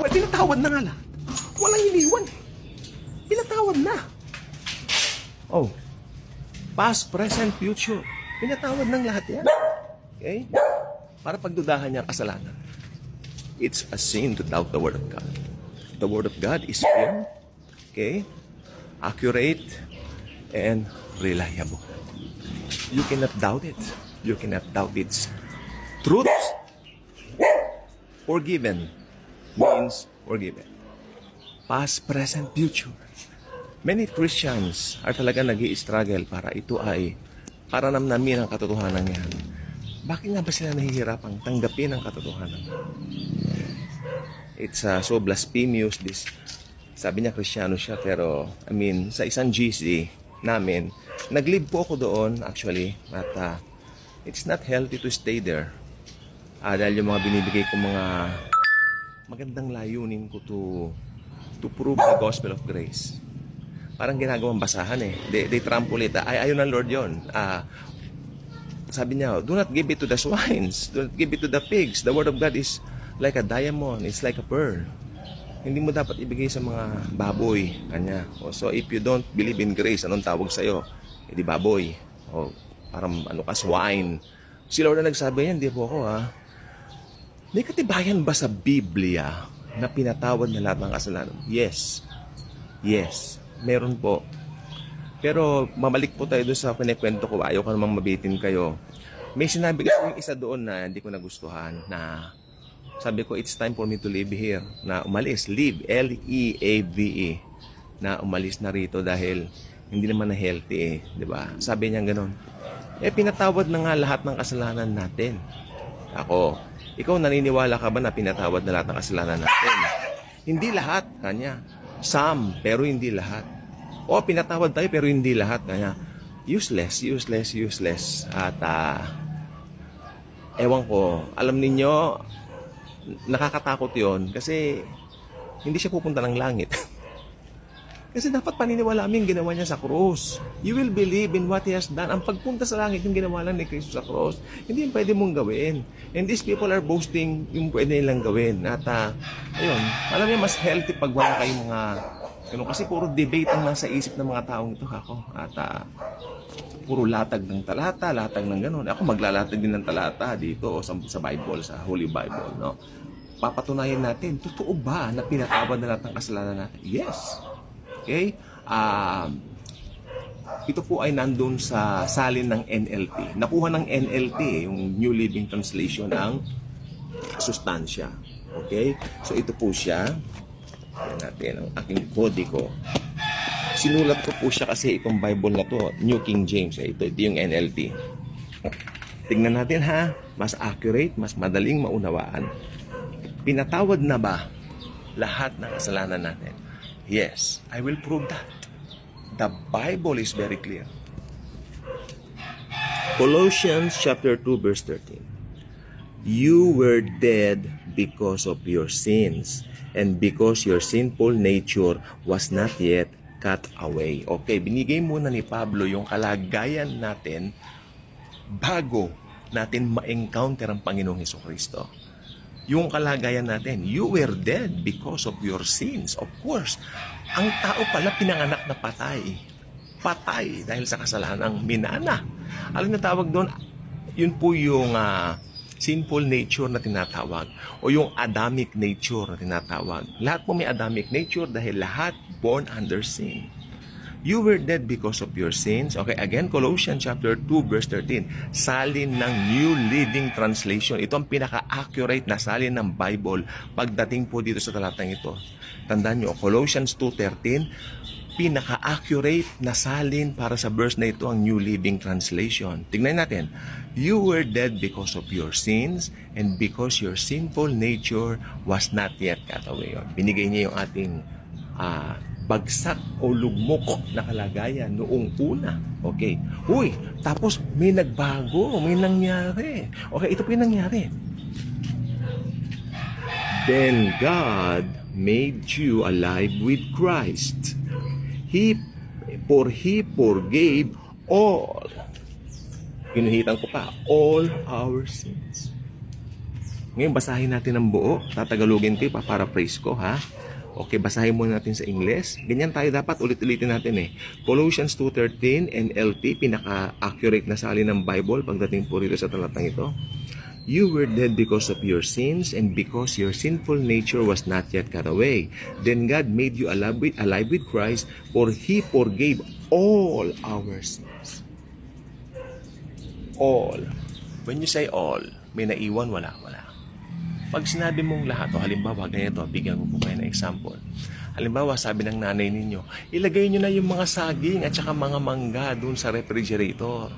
Pinatawad na nga lahat. Walang iniwan. Pinatawad na. Oh. Past, present, future. Pinatawad ng lahat yan. Okay? Para pagdudahan niya ang kasalanan. It's a sin to doubt the Word of God. The Word of God is pure, okay, accurate, and reliable. You cannot doubt it. You cannot doubt its truth. Forgiven means forgiven. Past, present, future. Many Christians are talaga nag-i-struggle para ito ay para namnamin ang katotohanan yan. Bakit nga ba sila nahihirapang tanggapin ang katotohanan? It's so blasphemous this. Sabi niya Kristiyano siya pero sa isang GC namin, nag-live po ako doon actually at it's not healthy to stay there. Dahil yung mga binibigay ko mga magandang layunin ko to prove the gospel of grace. Parang ginagawang basahan eh. They trample it. Ayun ng Lord yun. Sabi niya, do not give it to the swines. Do not give it to the pigs. The word of God is like a diamond. It's like a pearl. Hindi mo dapat ibigay sa mga baboy. Kanya. So if you don't believe in grace, anong tawag sa'yo? Hindi baboy. O parang swine. Si Lord na nagsabi yan, hindi po ako May katibayan ba sa Biblia na pinatawad na lahat ng kasalanan? Yes. Yes. Meron po. Pero mamalik po tayo doon sa kinikwento ko. Ayaw ka namang mabitin kayo. May sinabi kasi yung isa doon na hindi ko nagustuhan na sabi ko, it's time for me to live here. Na umalis. Leave. L-E-A-V-E. Na umalis na rito dahil hindi naman na healthy eh. Diba? Sabi niya gano'n. Pinatawad na nga lahat ng kasalanan natin. Ako, ikaw naniniwala ka ba na pinatawad na lahat ng kasalanan natin? Hindi lahat. Kanya. Some, pero hindi lahat. O, pinatawad tayo pero hindi lahat. Kaya, useless. At, ewan ko, alam ninyo, nakakatakot yon kasi hindi siya pupunta ng langit. Kasi dapat paniniwala yung ginawa niya sa krus. You will believe in what He has done. Ang pagpunta sa langit, yung ginawa lang ni Cristo sa krus, hindi yung pwede mong gawin. And these people are boasting yung pwede nilang gawin. At, ayun, alam niyo, mas healthy pag wala kayong mga kasi puro debate ang nasa isip ng mga taong ito ako. At puro latag ng talata, latag ng gano'n. Ako maglalatag din ng talata dito o sa Bible, sa Holy Bible. No? Papatunayan natin, totoo ba na pinatawad na lahat ng kasalanan natin? Yes. Okay? Ito po ay nandun sa salin ng NLT. Nakuha ng NLT, yung New Living Translation, ang sustansya. Okay? So ito po siya. Yan natin ang aking kodigo. Sinulat ko po siya kasi itong Bible na to, New King James. Ito yung NLT. Tingnan natin ha. Mas accurate, mas madaling maunawaan. Pinatawad na ba lahat ng kasalanan natin? Yes, I will prove that. The Bible is very clear. Colossians chapter 2 verse 13. You were dead because of your sins and because your sinful nature was not yet cut away. Okay, binigay muna ni Pablo yung kalagayan natin bago natin ma-encounter ang Panginoong Hesukristo. Yung kalagayan natin, you were dead because of your sins. Of course, ang tao pala pinanganak na patay. Patay dahil sa kasalanang minana. Alam na tawag doon, yun po yung sinful nature na tinatawag o yung Adamic nature na tinatawag. Lahat po may Adamic nature dahil lahat born under sin. You were dead because of your sins. Okay, again, Colossians chapter 2 verse 13. Salin ng New Living Translation. Ito ang pinaka-accurate na salin ng Bible pagdating po dito sa talatang ito. Tandaan nyo, Colossians 2:13, pinaka-accurate na salin para sa verse na ito ang New Living Translation. Tingnan natin. You were dead because of your sins and because your sinful nature was not yet cut away. Binigay niya yung ating bagsak o lugmok na kalagayan noong una. Okay. Uy, tapos may nagbago, may nangyari. Okay, ito po yung nangyari. Then God made you alive with Christ. He forgave all. Pinuhitan ko pa, all our sins. Ngayon, basahin natin ang buo. Tatagalogin ko, ipaparaphrase ko, ha? Okay, basahin muna natin sa Ingles. Ganyan tayo dapat, ulit-ulitin natin eh. Colossians 2:13, NLT, pinaka-accurate na salin ng Bible pagdating po rito sa talatang ito. You were dead because of your sins and because your sinful nature was not yet cut away. Then God made you alive with Christ, for He forgave all our sins. All. When you say all, may naiwan, wala. Pag sinabi mong lahat, o halimbawa, ganito, bigyan ko po kayo ng example. Halimbawa, sabi ng nanay ninyo, ilagay nyo na yung mga saging at saka mga mangga dun sa refrigerator.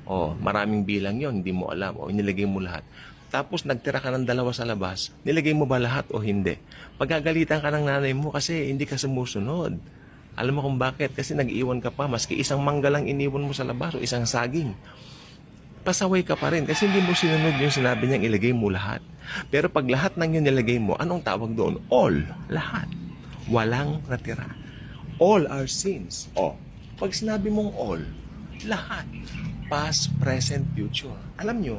O, maraming bilang yon, hindi mo alam. O, inilagay mo lahat. Tapos, nagtira ka ng dalawa sa labas. Nilagay mo ba lahat o hindi? Pagkagalitan ka ng nanay mo kasi hindi ka sumusunod. Alam mo kung bakit? Kasi nag-iwan ka pa. Maski isang mangga lang iniwan mo sa labas o isang saging. Pasaway ka pa rin kasi hindi mo sinunod yung sinabi niyang ilagay mo lahat. Pero pag lahat ng yun nilagay mo, anong tawag doon? All. Lahat. Walang natira. All our sins. O, pag sinabi mong all, lahat. Past, present, future. Alam nyo,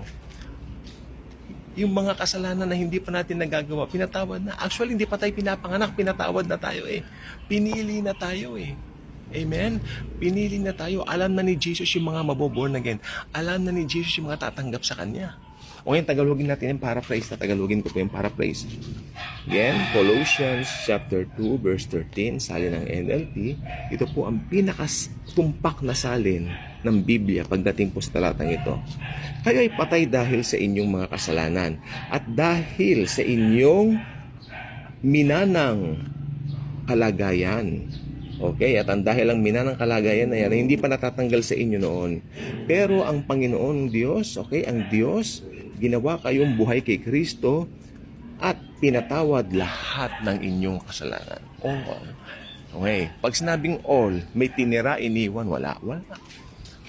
yung mga kasalanan na hindi pa natin nagagawa, pinatawad na. Actually, hindi pa tayo pinapanganak, pinatawad na tayo eh. Pinili na tayo eh. Amen? Pinili na tayo. Alam na ni Jesus yung mga maboborn again. Alam na ni Jesus yung mga tatanggap sa Kanya. O ngayon, Tagalogin natin yung paraphrase. Tagalogin ko po yung paraphrase. Again, Colossians chapter 2, verse 13, salin ng NLT. Ito po ang pinakastumpak na salin ng Biblia pagdating po sa talatang ito. Kayo ay patay dahil sa inyong mga kasalanan at dahil sa inyong minanang kalagayan. Okay, at ang dahil ang minanang kalagayan na yan, hindi pa natatanggal sa inyo noon. Pero ang Panginoon Diyos, okay, ang Diyos, ginawa kayong buhay kay Kristo at pinatawad lahat ng inyong kasalanan. All. Okay, pag sinabing all, may tinira, iniwan, wala.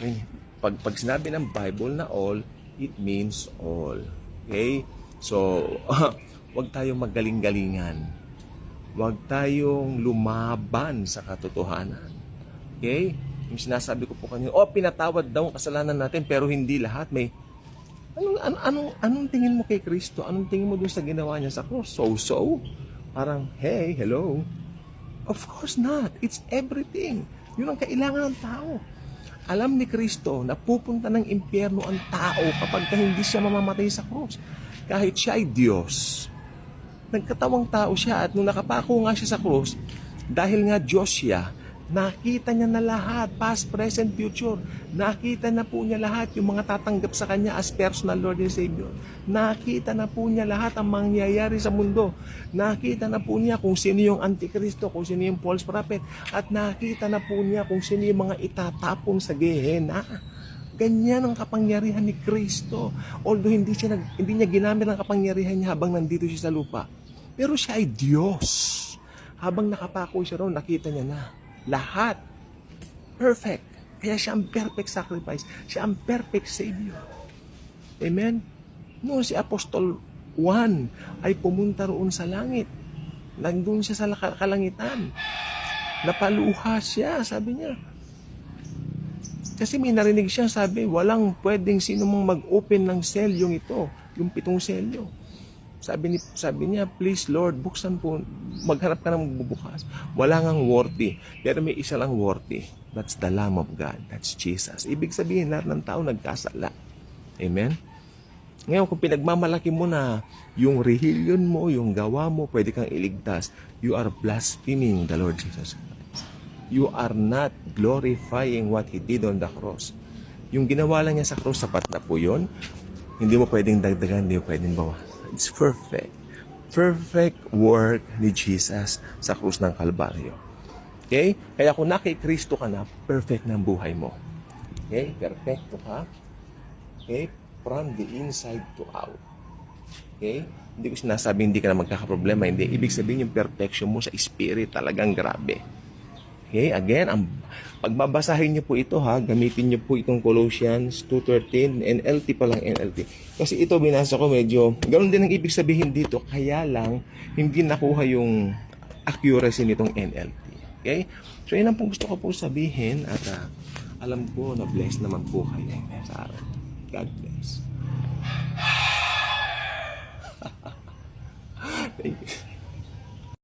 Okay. Pag sinabi ng Bible na all, it means all. Okay? So, wag tayong magaling-galingan. Huwag tayong lumaban sa katotohanan. Okay? Yung sinasabi ko po kanina, pinatawad daw ang kasalanan natin pero hindi lahat. May anong tingin mo kay Kristo? Anong tingin mo dun sa ginawa niya sa cross? So? Parang, hey, hello? Of course not. It's everything. Yun ang kailangan ng tao. Alam ni Kristo na pupunta ng impyerno ang tao kapag hindi siya mamamatay sa cross. Kahit siya ay Diyos. Nagkatawang tao siya at nung nakapako nga siya sa cross, dahil nga Diyos siya, nakita niya na lahat, past, present, future. Nakita na po niya lahat yung mga tatanggap sa Kanya as personal Lord and Savior. Nakita na po niya lahat ang mangyayari sa mundo. Nakita na po niya kung sino yung Antikristo, kung sino yung false prophet. At nakita na po niya kung sino yung mga itatapon sa Gehenna. Ganyan ang kapangyarihan ni Kristo. Although hindi niya ginamit ang kapangyarihan niya habang nandito siya sa lupa. Pero siya ay Diyos. Habang nakapako siya roon, nakita niya na lahat. Perfect. Kaya siya ang perfect sacrifice. Siya ang perfect Savior. Amen? Noon si Apostol Juan ay pumunta roon sa langit. Nandun siya sa kalangitan. Napaluha siya, sabi niya. Kasi may narinig siya, sabi, walang pwedeng sino mang mag-open ng selyong ito, yung 7 selyo. Sabi niya, please Lord, buksan po, maghanap ka ng magbubukas. Wala ngang worthy, pero may isa lang worthy. That's the Lamb of God. That's Jesus. Ibig sabihin, lahat ng tao nagkasala. Amen? Ngayon, kung pinagmamalaki mo na yung religion mo, yung gawa mo, pwede kang iligtas, you are blaspheming the Lord Jesus Christ. You are not glorifying what He did on the cross. Yung ginawa lang niya sa cross, sapat na po yun. Hindi mo pwedeng dagdagan, hindi mo pwedeng bawasan. It's perfect. Perfect work ni Jesus sa krus ng Kalbaryo. Okay? Kaya kung nakay Kristo ka na, perfect na ang buhay mo. Okay? Perfecto ka. Okay? From the inside to out. Okay? Hindi ko sinasabi hindi ka na magkakaproblema. Hindi. Ibig sabihin yung perfection mo sa spirit talagang grabe. Okay? Again, pagbabasahin niyo po ito gamitin niyo po itong Colossians 2:13, NLT pa lang NLT. Kasi ito binasa ko medyo, ganoon din ang ibig sabihin dito, kaya lang hindi nakuha yung accuracy nitong NLT. Okay? So yun ang po gusto ko po sabihin at alam ko na blessed naman po kayo sa araw. God bless. Thank you.